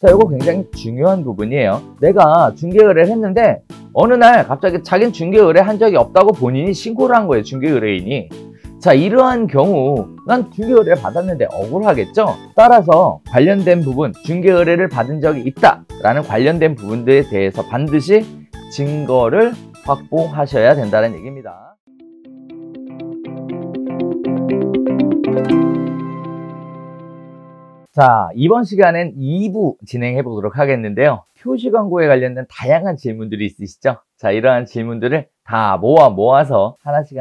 자, 이거 굉장히 중요한 부분이에요. 내가 중개의뢰를 했는데 어느 날 갑자기 자기는 중개의뢰 한 적이 없다고 본인이 신고를 한 거예요, 중개의뢰인이. 자, 이러한 경우 난 중개의뢰를 받았는데 억울하겠죠? 따라서 관련된 부분, 중개의뢰를 받은 적이 있다 라는 관련된 부분들에 대해서 반드시 증거를 확보하셔야 된다는 얘기입니다. 자, 이번 시간엔 2부 진행해 보도록 하겠는데요. 표시 광고에 관련된 다양한 질문들이 있으시죠? 자, 이러한 질문들을 다 모아서 하나씩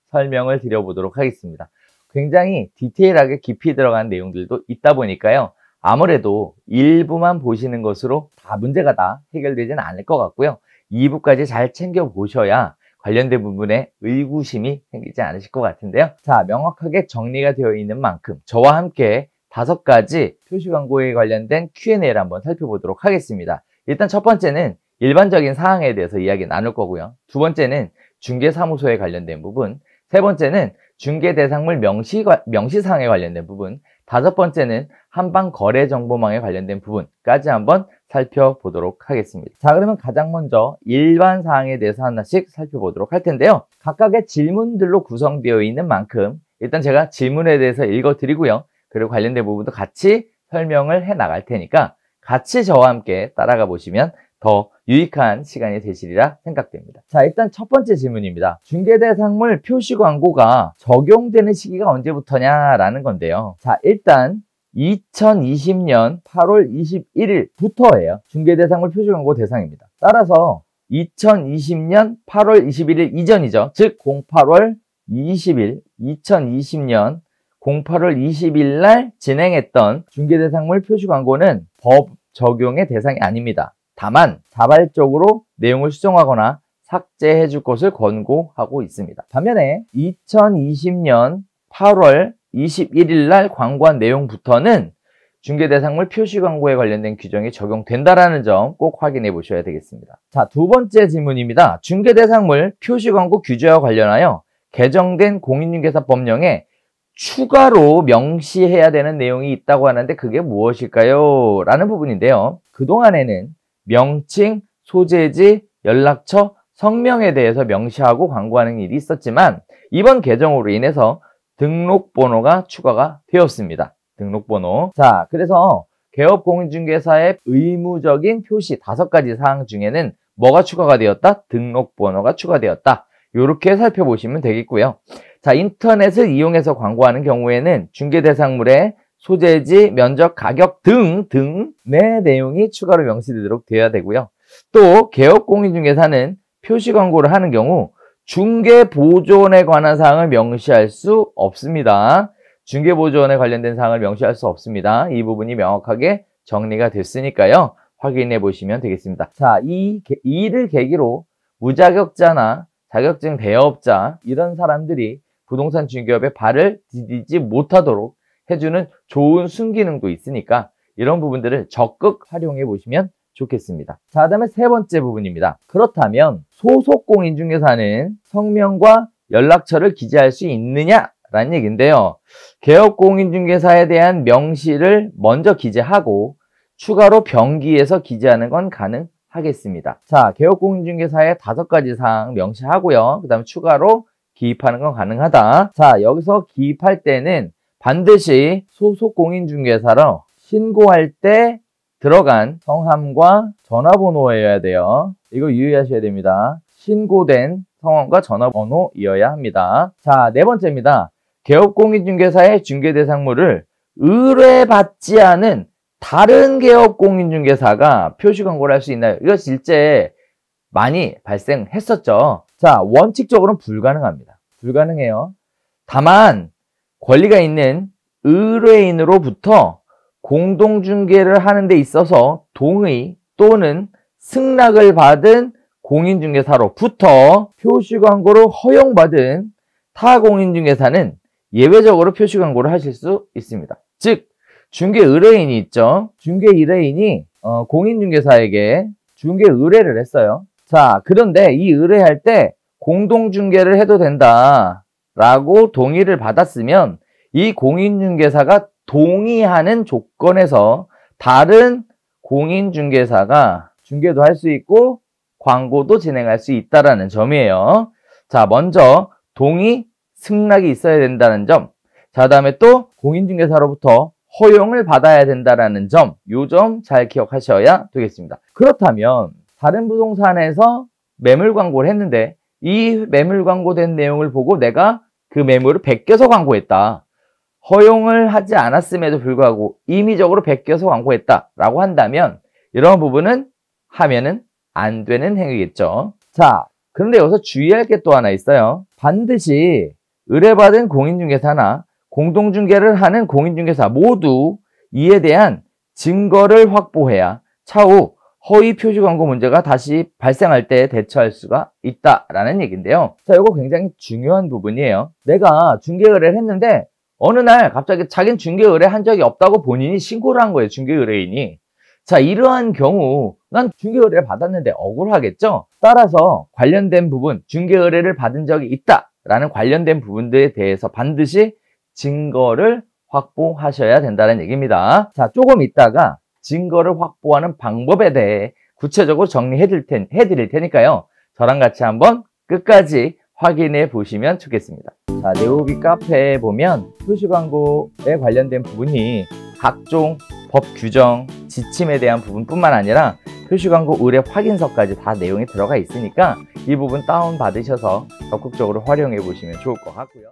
설명을 드려보도록 하겠습니다. 굉장히 디테일하게 깊이 들어간 내용들도 있다 보니까요. 아무래도 일부만 보시는 것으로 다 문제가 다 해결되지는 않을 것 같고요. 2부까지 잘 챙겨보셔야 관련된 부분에 의구심이 생기지 않으실 것 같은데요. 자, 명확하게 정리가 되어 있는 만큼 저와 함께 5가지 표시 광고에 관련된 Q&A를 한번 살펴보도록 하겠습니다. 일단 첫 번째는 일반적인 사항에 대해서 이야기 나눌 거고요. 두 번째는 중개사무소에 관련된 부분, 세 번째는 중개대상물 명시사항에 관련된 부분, 다섯 번째는 한방거래정보망에 관련된 부분까지 한번 살펴보도록 하겠습니다. 자, 그러면 가장 먼저 일반 사항에 대해서 하나씩 살펴보도록 할 텐데요. 각각의 질문들로 구성되어 있는 만큼 일단 제가 질문에 대해서 읽어드리고요. 그리고 관련된 부분도 같이 설명을 해 나갈 테니까 같이 저와 함께 따라가 보시면 더 유익한 시간이 되시리라 생각됩니다. 자, 일단 첫 번째 질문입니다. 중개대상물 표시 광고가 적용되는 시기가 언제부터냐라는 건데요. 자, 일단 2020년 8월 21일부터예요. 중개대상물 표시 광고 대상입니다. 따라서 2020년 8월 21일 이전이죠. 즉 08월 20일 2020년 08월 20일 날 진행했던 중개대상물 표시 광고는 법 적용의 대상이 아닙니다. 다만 자발적으로 내용을 수정하거나 삭제해 줄 것을 권고하고 있습니다. 반면에 2020년 8월 21일 날 광고한 내용부터는 중개대상물 표시 광고에 관련된 규정이 적용된다는 점 꼭 확인해 보셔야 되겠습니다. 자, 두 번째 질문입니다. 중개대상물 표시 광고 규제와 관련하여 개정된 공인중개사법령에 추가로 명시해야 되는 내용이 있다고 하는데 그게 무엇일까요? 라는 부분인데요. 그동안에는 명칭, 소재지, 연락처, 성명에 대해서 명시하고 광고하는 일이 있었지만 이번 개정으로 인해서 등록번호가 추가가 되었습니다. 등록번호. 자, 그래서 개업공인중개사의 의무적인 표시 5가지 사항 중에는 뭐가 추가가 되었다? 등록번호가 추가되었다. 이렇게 살펴보시면 되겠고요. 자, 인터넷을 이용해서 광고하는 경우에는 중개대상물의 소재지, 면적, 가격 등의 내용이 추가로 명시되도록 되어야 되고요. 또 개업공인중개사는 표시 광고를 하는 경우 중개보조원에 관한 사항을 명시할 수 없습니다. 중개보조원에 관련된 사항을 명시할 수 없습니다. 이 부분이 명확하게 정리가 됐으니까요. 확인해 보시면 되겠습니다. 자, 이를 계기로 무자격자나 자격증 대여업자 이런 사람들이 부동산 중개업에 발을 디디지 못하도록 해주는 좋은 순기능도 있으니까 이런 부분들을 적극 활용해 보시면 좋겠습니다. 자, 그 다음에 세 번째 부분입니다. 그렇다면 소속 공인중개사는 성명과 연락처를 기재할 수 있느냐라는 얘기인데요. 개업공인중개사에 대한 명시를 먼저 기재하고 추가로 병기에서 기재하는 건 가능하겠습니다. 자, 개업공인중개사의 5가지 사항 명시하고요. 그 다음에 추가로 기입하는 건 가능하다. 자, 여기서 기입할 때는 반드시 소속 공인중개사로 신고할 때 들어간 성함과 전화번호여야 돼요. 이거 유의하셔야 됩니다. 신고된 성함과 전화번호이어야 합니다. 자, 네 번째입니다. 개업공인중개사의 중개대상물을 의뢰받지 않은 다른 개업공인중개사가 표시 광고를 할 수 있나요? 이거 실제 많이 발생했었죠. 자, 원칙적으로는 불가능합니다. 불가능해요. 다만 권리가 있는 의뢰인으로부터 공동중개를 하는 데 있어서 동의 또는 승낙을 받은 공인중개사로부터 표시광고를 허용받은 타 공인중개사는 예외적으로 표시광고를 하실 수 있습니다. 즉 중개 의뢰인이 있죠. 중개 의뢰인이 공인중개사에게 중개 의뢰를 했어요. 자, 그런데 이 의뢰할 때 공동중개를 해도 된다 라고 동의를 받았으면, 이 공인중개사가 동의하는 조건에서 다른 공인중개사가 중개도 할 수 있고 광고도 진행할 수 있다라는 점이에요. 자, 먼저 동의, 승낙이 있어야 된다는 점. 자, 다음에 또 공인중개사로부터 허용을 받아야 된다라는 점. 요 점 잘 기억하셔야 되겠습니다. 그렇다면 다른 부동산에서 매물 광고를 했는데 이 매물 광고된 내용을 보고 내가 그 매물을 베껴서 광고했다. 허용을 하지 않았음에도 불구하고 임의적으로 베껴서 광고했다라고 한다면 이런 부분은 하면은 안 되는 행위겠죠. 자, 그런데 여기서 주의할 게 또 하나 있어요. 반드시 의뢰받은 공인중개사나 공동중개를 하는 공인중개사 모두 이에 대한 증거를 확보해야 차후 허위 표시 광고 문제가 다시 발생할 때 대처할 수가 있다라는 얘기인데요. 자, 이거 굉장히 중요한 부분이에요. 내가 중개 의뢰를 했는데 어느 날 갑자기 자기는 중개 의뢰한 적이 없다고 본인이 신고를 한 거예요. 중개 의뢰인이. 자, 이러한 경우 난 중개 의뢰를 받았는데 억울하겠죠. 따라서 관련된 부분, 중개 의뢰를 받은 적이 있다라는 관련된 부분들에 대해서 반드시 증거를 확보하셔야 된다는 얘기입니다. 자, 조금 있다가 증거를 확보하는 방법에 대해 구체적으로 정리해 드릴 테니까요. 저랑 같이 한번 끝까지 확인해 보시면 좋겠습니다. 자, 네오비 카페에 보면 표시광고에 관련된 부분이 각종 법 규정, 지침에 대한 부분뿐만 아니라 표시광고 의뢰 확인서까지 다 내용이 들어가 있으니까 이 부분 다운받으셔서 적극적으로 활용해 보시면 좋을 것 같고요.